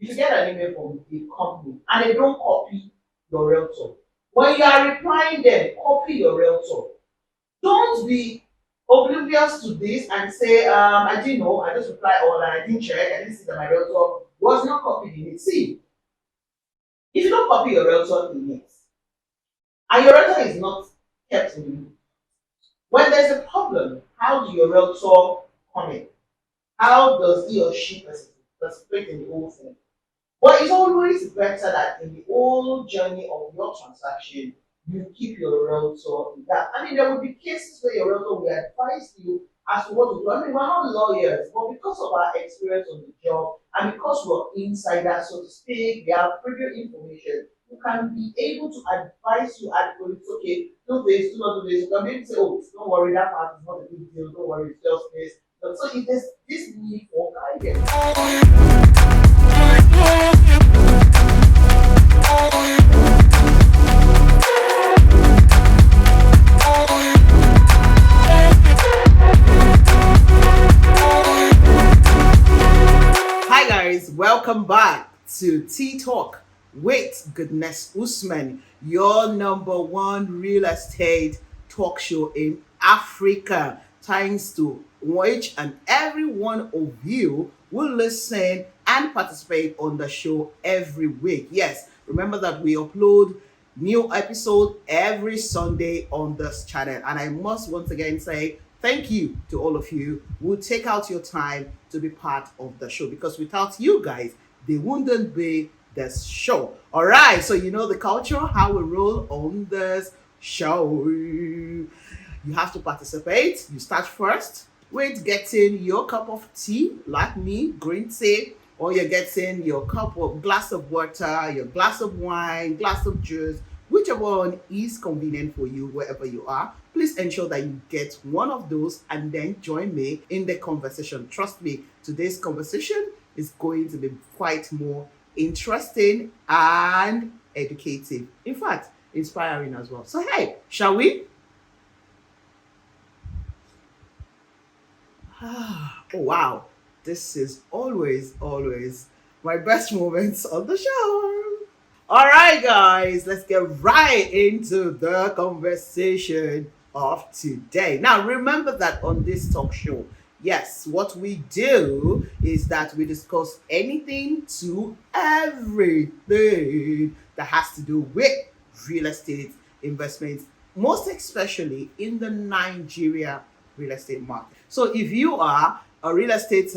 If you get an email from a company and they don't copy your realtor, when you are replying them, copy your realtor. Don't be oblivious to this and say, I didn't know, I just replied all and I didn't check, I didn't see that my realtor was not copied in it. See, if you don't copy your realtor in it, and your realtor is not kept in you, when there's a problem, how do your realtor come in? How does he or she participate in the whole thing? But it's always better that in the whole journey of your transaction, you keep your realtor in that. I mean, there will be cases where your realtor will advise you as to what to do. I mean, we're not lawyers, but because of our experience on the job and because we're insiders, so to speak, we have previous information, we can be able to advise you adequately. It's okay, do this, do not do this. You can maybe say, oh, don't worry, that part is not a big deal, don't worry, it's just this. So it is this need for guidance. Hi guys, welcome back to Tea Talk with Goodness Usman, your number one real estate talk show in Africa. Thanks to which and every one of you will listen and participate on the show every week. Yes, remember that we upload new episode every Sunday on this channel. And I must once again say thank you to all of you who take out your time to be part of the show, because without you guys, there wouldn't be this show. All right, so you know the culture, how we roll on this show. You have to participate. You start first with getting your cup of tea, like me, green tea, or you're getting your cup of glass of water, your glass of wine, glass of juice, whichever one is convenient for you wherever you are. Please ensure that you get one of those and then join me in the conversation. Trust me, today's conversation is going to be quite more interesting and educative. In fact, inspiring as well. So hey, shall we? Oh wow, this is always my best moments on the show. All right, guys, let's get right into the conversation of today. Now, remember that on this talk show, yes, what we do is that we discuss anything to everything that has to do with real estate investments, most especially in the Nigeria real estate market. So, if you are a real estate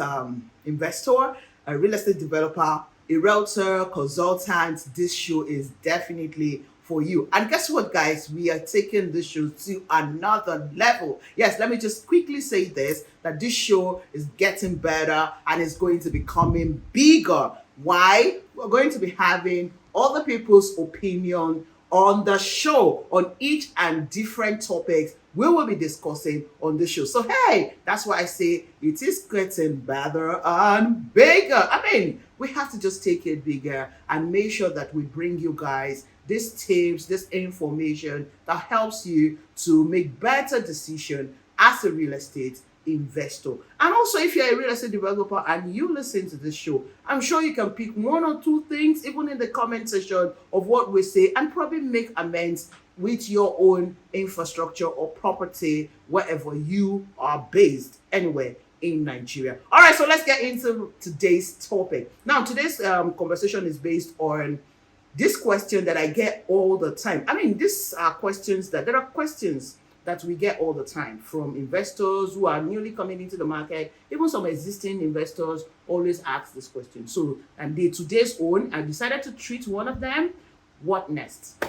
investor, a real estate developer, a realtor, consultant, this show is definitely for you. And guess what, guys? We are taking this show to another level. Yes, let me just quickly say this, that this show is getting better and is going to be becoming bigger. Why? We're going to be having other people's opinion on the show on each and different topics we will be discussing on the show. So hey, that's why I say it is getting better and bigger. I mean, we have to just take it bigger and make sure that we bring you guys these tips, this information that helps you to make better decisions as a real estate investor. And also, if you're a real estate developer and you listen to this show, I'm sure you can pick one or two things even in the comment section of what we say and probably make amends with your own infrastructure or property wherever you are based, anywhere in Nigeria. All right, so let's get into today's topic. Now, today's conversation is based on this question that I get all the time. I mean, these are questions that we get all the time from investors who are newly coming into the market. Even some existing investors always ask this question. So, and today's own, I decided to treat one of them. What next?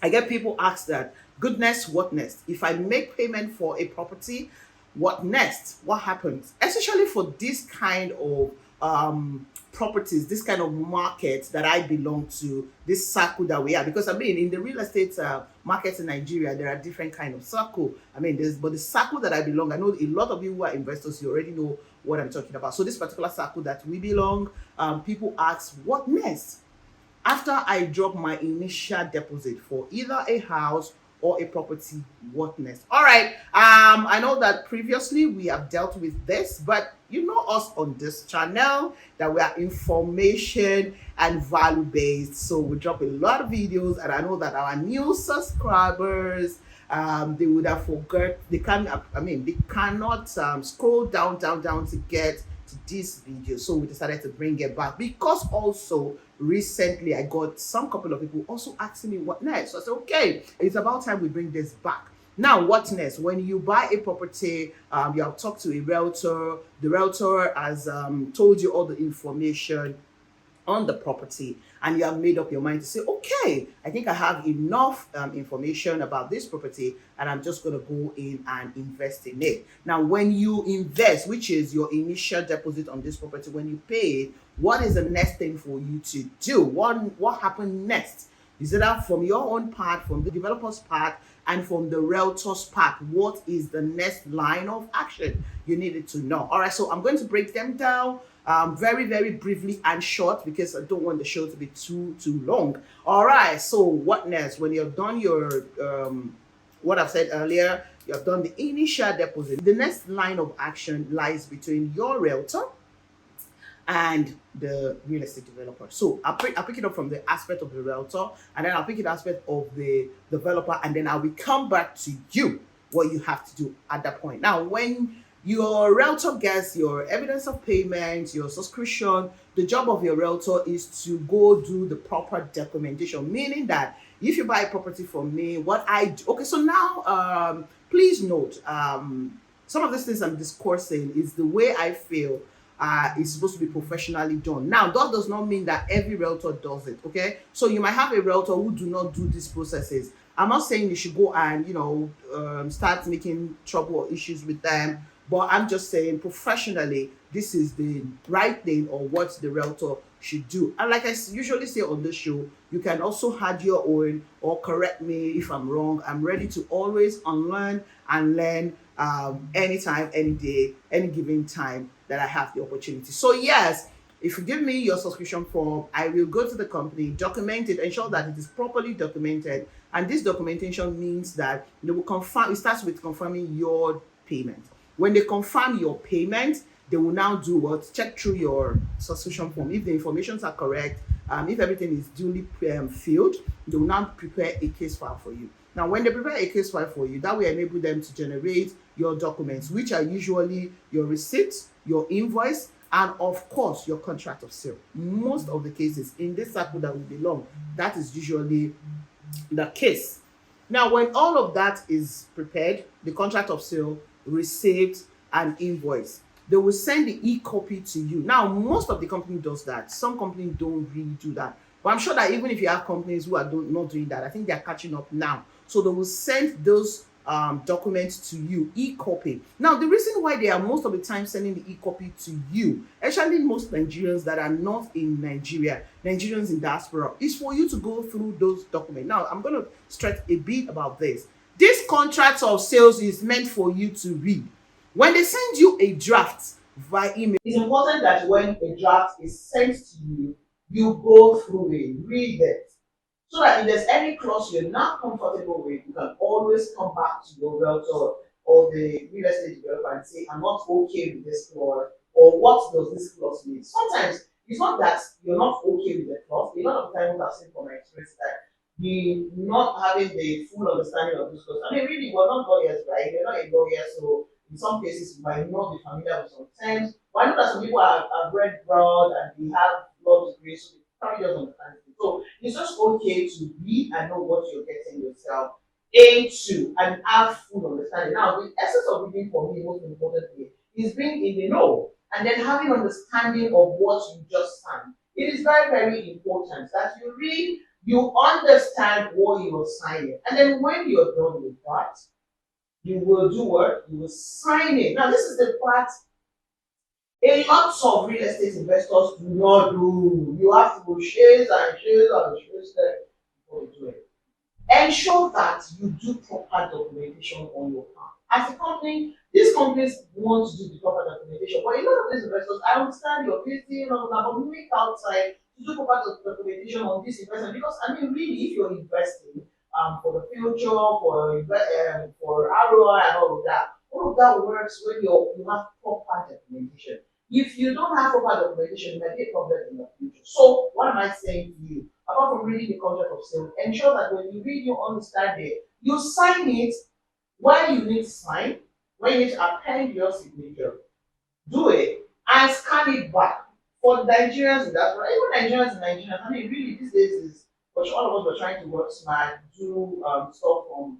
I get people ask that, goodness, what next? If I make payment for a property, what next? What happens? Especially for this kind of properties, this kind of market that I belong to, this circle that we are. Because I mean, in the real estate market in Nigeria, there are different kind of circle. I mean, but the circle that I belong, I know a lot of you who are investors, you already know what I'm talking about. So this particular circle that we belong, people ask, what next? After I drop my initial deposit for either a house or a property worthless. All right. I know that previously we have dealt with this, but you know us on this channel that we are information and value based. So we drop a lot of videos, and I know that our new subscribers, they would have forgot. They can. I mean, they cannot scroll down to get to this video. So we decided to bring it back because also recently I got some couple of people also asking me what next. So I said, okay, it's about time we bring this back. Now, what next? When you buy a property, you have talked to a realtor. The realtor has told you all the information on the property, and you have made up your mind to say, okay, I think I have enough information about this property, and I'm just going to go in and invest in it. Now, when you invest, which is your initial deposit on this property, when you pay it, what is the next thing for you to do? What happened next? Is it that from your own part, from the developer's part, and from the realtor's part? What is the next line of action you needed to know? All right, so I'm going to break them down very briefly and short because I don't want the show to be too long. All right, so what next? When you've done your what I've said earlier, you have done the initial deposit. The next line of action lies between your realtor and the real estate developer. So I'll pick it up from the aspect of the realtor, and then I'll pick it aspect of the developer, and then I will come back to you what you have to do at that point. Now, when your realtor gets your evidence of payment, your subscription, the job of your realtor is to go do the proper documentation, meaning that if you buy a property from me, what I do. Okay, so now please note, some of these things I'm discoursing is the way I feel is supposed to be professionally done. Now, that does not mean that every realtor does it, okay? So you might have a realtor who do not do these processes. I'm not saying you should go and, start making trouble or issues with them, but I'm just saying professionally, this is the right thing or what the realtor should do. And like I usually say on the show, you can also add your own or correct me if I'm wrong. I'm ready to always unlearn and learn anytime, any day, any given time that I have the opportunity. So yes, if you give me your subscription form, I will go to the company, document it, ensure that it is properly documented. And this documentation means that they will confirm. It starts with confirming your payment. When they confirm your payment, they will now do what? Check through your subscription form. If the informations are correct, if everything is duly filled, they will now prepare a case file for you. Now, when they prepare a case file for you, that will enable them to generate your documents, which are usually your receipts, your invoice, and of course, your contract of sale. Most of the cases in this circle that we belong, that is usually the case. Now, when all of that is prepared, the contract of sale, receipt, and invoice, they will send the e-copy to you. Now, most of the company does that. Some companies don't really do that. But I'm sure that even if you have companies who are not doing that, I think they're catching up now. So they will send those documents to you, e-copy. Now, the reason why they are most of the time sending the e-copy to you, especially most Nigerians that are not in Nigeria, Nigerians in diaspora, is for you to go through those documents. Now, I'm going to stress a bit about this. This contract of sales is meant for you to read. When they send you a draft via email, it's important that when a draft is sent to you, you go through it, read it, so that if there's any clause you're not comfortable with, you can always come back to your realtor or the real estate developer and say, I'm not okay with this clause, or what does this clause mean? Sometimes it's not that you're not okay with the clause. A lot of times I've seen from my experience that the not having the full understanding of this clause. I mean, really, we're not lawyers, right? You're not a lawyer, so in some cases you might not be familiar with some terms. But I know that some people have read broad and they have law degrees, so they probably just understand it. So it's just okay to read and know what you're getting yourself into and have full understanding. Now, the essence of reading for me, most importantly, is being in the know and then having understanding of what you just signed. It is very important that you read, you understand what you are signing, and then when you're done with that, you will do what? You will sign it. Now, this is the part a lot of real estate investors do not do. You have to go shares and shares and shares there before you do it. Ensure that you do proper documentation on your part. As a company, these companies want to do the proper documentation, but a lot of these investors, I understand you're busy and all that, but make outside to do proper documentation on this investment because, I mean, really, if you're investing, for the future, for ROI and all of that. All of that works when you have proper documentation. If you don't have proper documentation, there might be a problem in the future. So, what am I saying to you? Apart from reading the contract of sale, ensure that when you read, you understand it. You sign it when you need to sign, when you need to append your signature. Do it and scan it back. For Nigerians in that, even Nigerians, I mean, really, these days is, but all of us were trying to work smart, do stuff from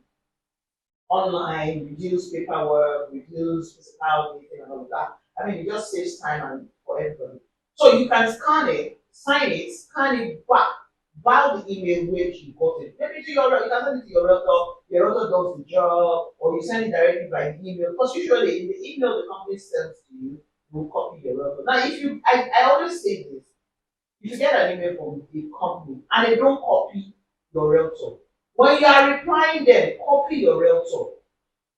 online, reduce paperwork, reduce physical meeting and all of that. I mean, it just saves time and for everybody. So you can scan it, sign it, scan it back by the email which you got it. Maybe to you can send it to your realtor does the job, or you send it directly by the email. Because usually in the email the company sends to you, will copy your realtor. Now, if you, I always say this, if you get an email from a company and they don't copy your realtor, when you are replying them, copy your realtor.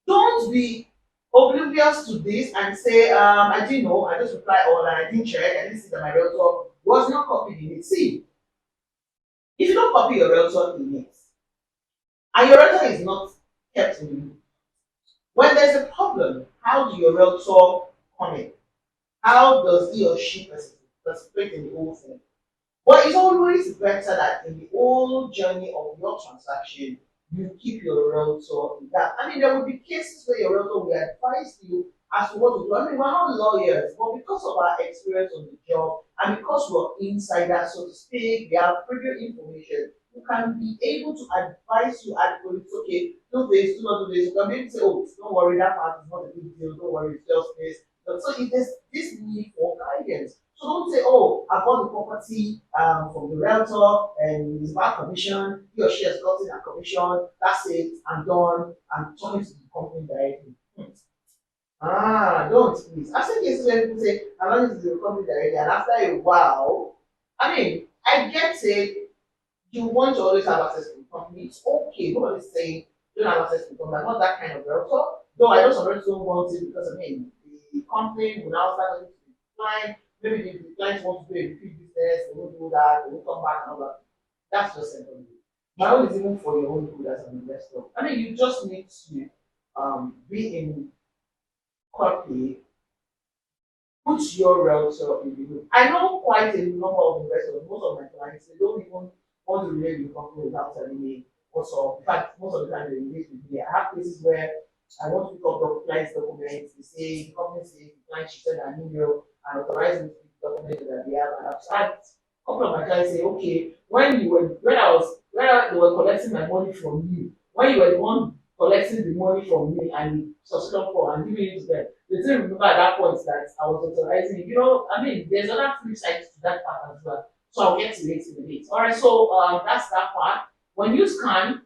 Don't be oblivious to this and say, I didn't know, I just replied all and I didn't check, I didn't see that my realtor was not copied in it. See, if you don't copy your realtor in it, and your realtor is not kept in you, when there's a problem, how do your realtor come in? How does he or she participate in the whole thing? But it's always better that in the whole journey of your transaction, you keep your realtor in that. I mean, there will be cases where your realtor will advise you as to what to do. I mean, we're not lawyers, but because of our experience on the job and because we're insiders, so to speak, we have previous information, we can be able to advise you adequately. It's okay, do this, do not do this. You can maybe say, oh, don't worry, that part is not a big deal, don't worry, it's just this. So if there's this need for guidance, so don't say, oh, I bought the property from the realtor and it's bad commission. He or she has gotten a commission. That's it. I'm done. I'm talking to the company directly. Don't please. I've seen cases where people say, I'm talking to the company directly, and after a while, I mean, I get it. You want to always have access to the company. It's okay. Nobody's saying you don't have access to the company. I'm not that kind of realtor. Though I just already don't want it because I mean, the company will now start talking to the client. Maybe the clients want to do a repeat business, they will do that, they will come back and all that. That's just secondary. My own is even for your own good as an investor. I mean, you just need to be in copy, put your realtor in the loop. I know quite a number of investors, most of my clients, they don't even want to relate with the company without telling me what's up. In fact, most of the time they relate with me. I have cases where I want to pick up the client's documents. They say the company says the client should send an email and authorize me to pick the document that they have. And I've had a couple of my clients say, okay, when they were collecting my money from you, when you were the one collecting the money from me and subscribe for and giving it to them, they didn't remember at that point that I was authorizing it. You know, I mean, there's other flip side to that part as well. So I'll get to it in a bit. All right, so that's that part. When you scan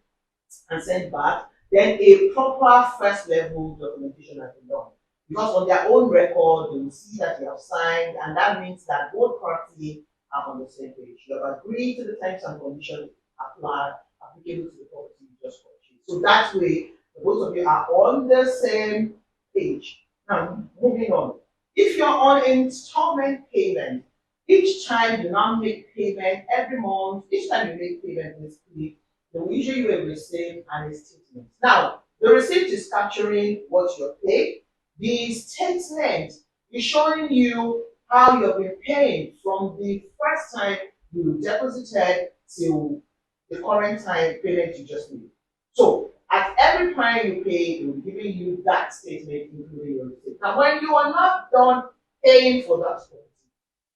and send back, then a proper first level documentation has been done. Because on their own record, they will see that you have signed, and that means that both parties are on the same page. You have agreed to the terms and conditions applicable to the property you just purchased. So that way, both of you are on the same page. Now, moving on. If you're on installment payment, each time you now make payment every month, each time you make payment, basically, they will issue you a receipt and a statement. Now, the receipt is capturing what you're paid. The statement is showing you how you've been paying from the first time you deposited till the current time payment you just made. So, at every time you pay, it will be giving you that statement, including your receipt. Now, when you are not done paying for that property,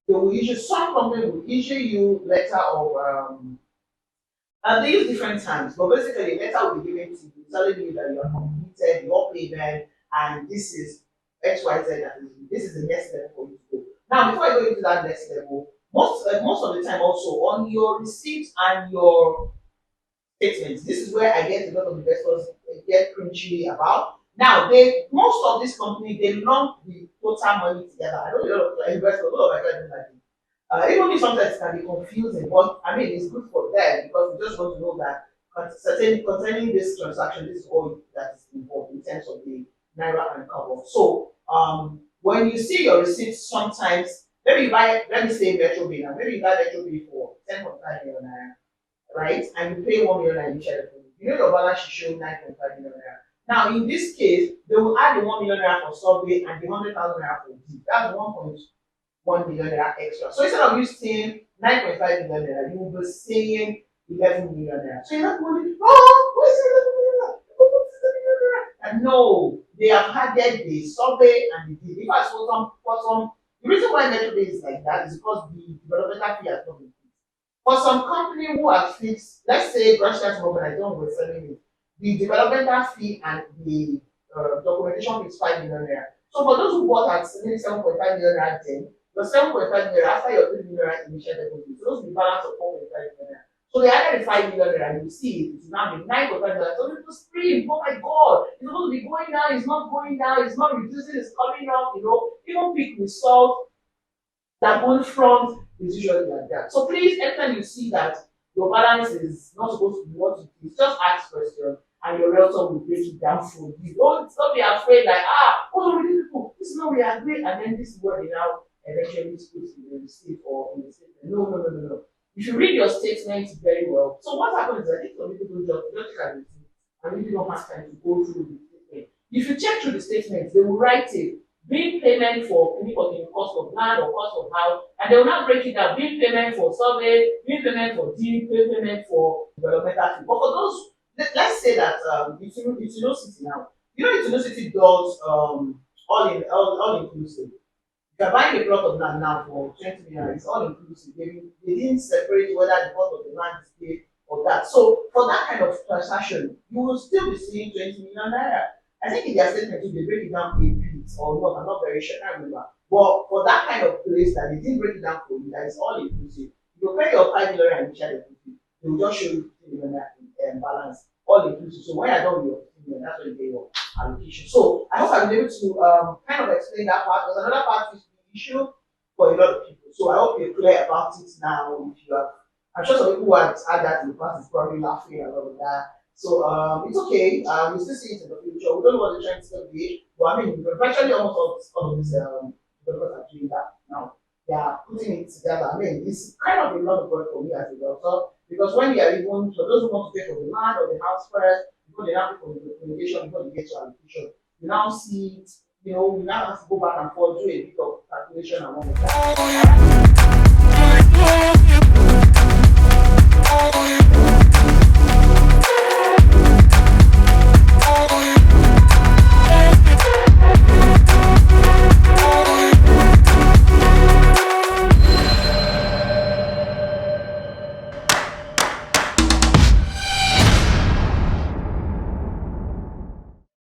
they will issue, some company will issue you letter of and they use different times, but basically, a letter will be given to you telling you that you have completed your payment and this is XYZ that is this is the next level for you to go. Now, before I go into that next level, most of the time also on your receipts and your statements, this is where I get a lot of investors get cringy about. Now, most of these companies they lump the total money together. I know a lot of investors, a lot of my clients don't like it. Even if sometimes it can be confusing, but I mean, it's good for them because we just want to know that concerning this transaction, this is all that is involved in terms of the naira and cover. So, when you see your receipts, sometimes maybe you buy, let me say Metro now, maybe you buy Metro for 10.5 million naira, right? And you pay 1 million naira initially. You know your balance should show 9.5 million naira. Now, in this case, they will add the 1 million naira for survey and the 100,000 naira for deed. That's 1.1 million naira extra. So instead of you saying 9.5 million naira, you will be saying 11 million naira. So you're not going, oh, what is 11 million naira? What is 11 million naira? And no, they have added the survey and the deed. In fact, for some, the reason why Metro Day is like that is because the developmental fee has not been fixed. For some company who have fixed, let's say Russia's moment, I don't know selling it, the developmental fee and the documentation fee is 5 million naira. So for those who bought at maybe 7.5 million naira then, your 7.5 million after your 3 million naira initial deposit, so those will be balance of 4.5 million naira. So they added the 5 million naira, you see it is now the 9.5 million. So people scream, oh my god, it's supposed to be going down, it's not going down, it's not reducing, it's coming up, even pick result that going front is usually like that. So please, anytime you see that your balance is not supposed to be what it is, just ask question and your realtor will break it down for you. Don't be afraid like, what are we people? This is not we agree, and then this is what they now eventually put in the receipt or in the statement. No. You should read your statement very well. So what happens is I think some people just look at it and really don't have time to go through the statement. If you check through the statements, they will write it. Bill payment for any cost of land or cost of house, and they will not break it down. Bill payment for survey, bill payment for deed, bill payment for developmental fee. But for those, let's say that it's City now. City does all inclusive. If you're buying a plot of land now for 20 million, it's all inclusive. They didn't separate whether the cost of the land is paid or that. So for that kind of transaction, you will still be seeing 20 million naira. I think in their statement too, they break it down a bit or not. I'm not very sure. I can't remember. But for that kind of place that they didn't break it down for you, that is all inclusive. You pay your 5 million and initial deposit, they will just show you 15 million in balance, all inclusive. So when you're done with your 15 million, that's when you get your allocation. So I hope I've been able to kind of explain that part. There's another part which is the issue for a lot of people. So I hope you're clear about it now. If you have, I'm sure some people who have had that in the past is probably laughing and all of that. So it's okay. We'll still see it in the future. We don't know what the trend is going to be, but I mean, virtually almost all of these developers are doing that now. They are putting it together. I mean, it's kind of a lot of work for me as a developer because when you are even for those who want to pay for the land or the house first, before they now pay for the documentation, before they get to allocation, you now see it. We now have to go back and forth, do a bit of calculation and all of that.